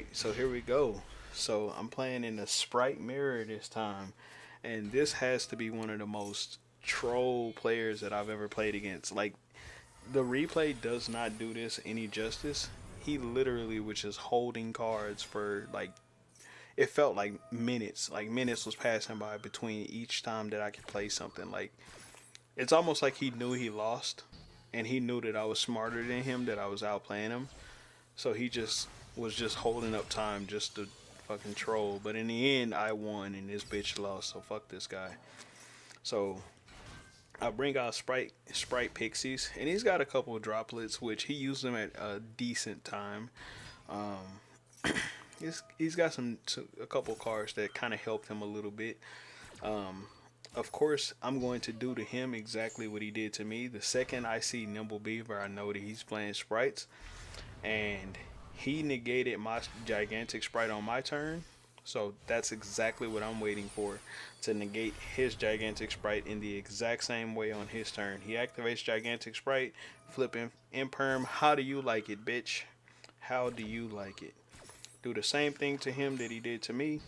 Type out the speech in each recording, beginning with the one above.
Alright, so here we go. So I'm playing in the Spright mirror this time. And this has to be one of the most troll players that I've ever played against. Like, the replay does not do this any justice. He literally was just holding cards for like, it felt like minutes. Like minutes was passing by between each time that I could play something. Like, it's almost like he knew he lost. And he knew that I was smarter than him, that I was outplaying him. So he just was just holding up time just to fucking troll. But in the end, I won and this bitch lost. So fuck this guy. So I bring out Spright Pixies, and he's got a couple of droplets, which he used them at a decent time. He's got a couple cards that kind of helped him a little bit. Um, of course, I'm going to do to him exactly what he did to me. The second I see Nimble Beaver, I know that he's playing sprites, and he negated my gigantic sprite on my turn. So that's exactly what I'm waiting for, to negate his gigantic sprite in the exact same way on his turn. He activates gigantic sprite, flipping imperm. How do you like it, bitch? How do you like it? Do the same thing to him that he did to me.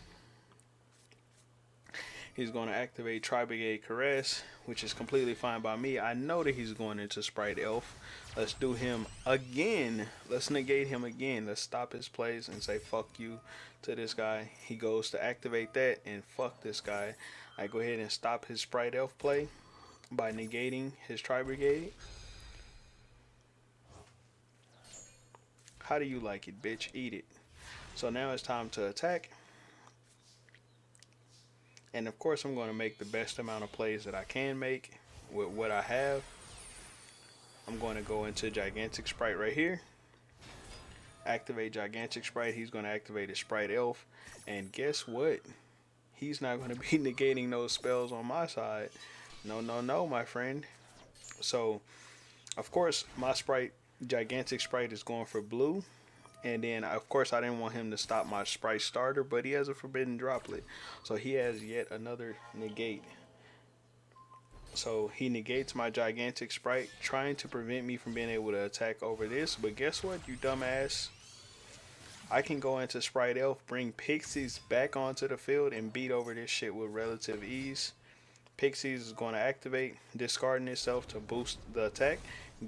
He's going to activate Tri-Brigade Caress, which is completely fine by me. I know that he's going into Spright Elf. Let's do him again. Let's negate him again. Let's stop his plays and say fuck you to this guy. He goes to activate that and fuck this guy. I go ahead and stop his Spright Elf play by negating his Tri-Brigade. How do you like it, bitch? Eat it. So now it's time to attack. And of course, I'm going to make the best amount of plays that I can make with what I have. I'm going to go into Gigantic Spright right here. Activate Gigantic Spright. He's going to activate his Spright Elf. And guess what? He's not going to be negating those spells on my side. No, no, no, my friend. So, of course, my Gigantic Spright is going for blue. And then, of course, I didn't want him to stop my Spright starter, but he has a Forbidden Droplet. So he has yet another negate. So he negates my Gigantic Spright, trying to prevent me from being able to attack over this. But guess what, you dumbass? I can go into Spright Elf, bring Pixies back onto the field, and beat over this shit with relative ease. Pixies is going to activate, discarding itself to boost the attack.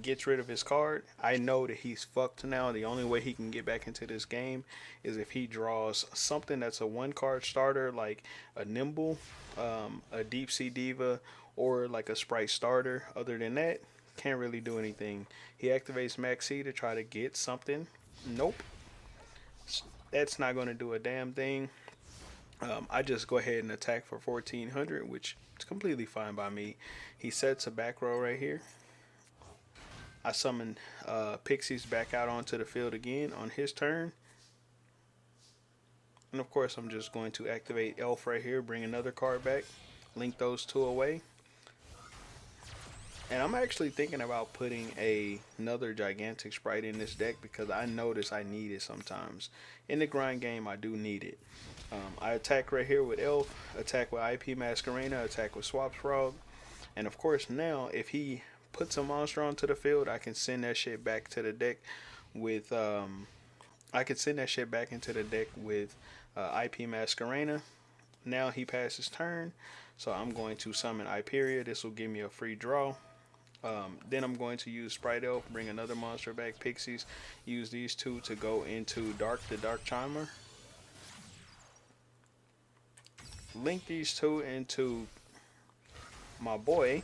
Gets rid of his card. I know that he's fucked now. The only way he can get back into this game is if he draws something that's a one card starter, like a Nimble, a Deep Sea Diva, or like a Spright starter. Other than that, can't really do anything. He activates Maxi to try to get something. Nope. That's not going to do a damn thing. I just go ahead and attack for 1400, which is completely fine by me. He sets a back row right here. I summon Pixies back out onto the field again on his turn. And of course, I'm just going to activate Elf right here, bring another card back, link those two away. And I'm actually thinking about putting another Gigantic Spright in this deck because I notice I need it sometimes. In the grind game, I do need it. I attack right here with Elf, attack with IP Masquerena, attack with Swap Frog. And of course, now if he puts a monster onto the field, I can send that shit back to the deck with I can send that shit back into the deck with IP Masquerena. Now he passes turn, so I'm going to summon Hyperia. This will give me a free draw. Then I'm going to use Spright Elf, bring another monster back, Pixies, use these two to go into the Dark Chimer. Link these two into my boy.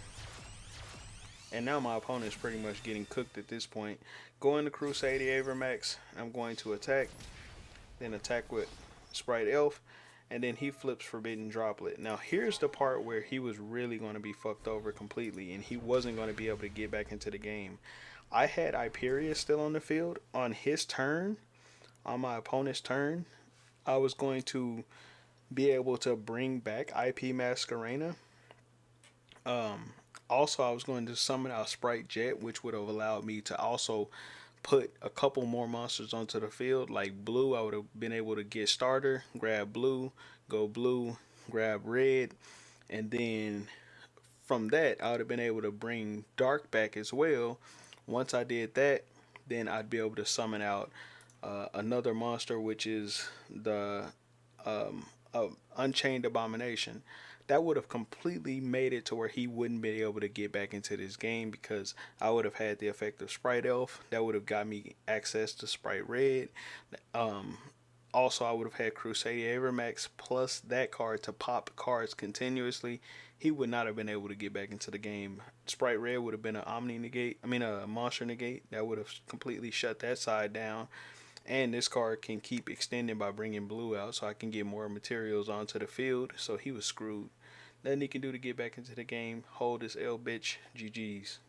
And now my opponent is pretty much getting cooked at this point. Go into Crusade Avermax. I'm going to attack. Then attack with Spright Elf. And then he flips Forbidden Droplet. Now here's the part where he was really going to be fucked over completely. And he wasn't going to be able to get back into the game. I had Hyperia still on the field. On his turn, on my opponent's turn, I was going to be able to bring back IP Masquerena. Also, I was going to summon out Spright Jet, which would have allowed me to also put a couple more monsters onto the field. Like blue, I would have been able to get starter, grab blue, go blue, grab red, and then from that, I would have been able to bring dark back as well. Once I did that, then I'd be able to summon out another monster, which is the Unchained Abomination. That would have completely made it to where he wouldn't be able to get back into this game because I would have had the effect of Spright Elf. That would have got me access to Spright Red. Um, Also, I would have had Crusader Evermax plus that card to pop cards continuously. He would not have been able to get back into the game. Spright Red would have been an Omni negate. I mean, a Monster negate. That would have completely shut that side down. And this card can keep extending by bringing blue out, so I can get more materials onto the field. So he was screwed. Nothing he can do to get back into the game. Hold his L bitch. GG's.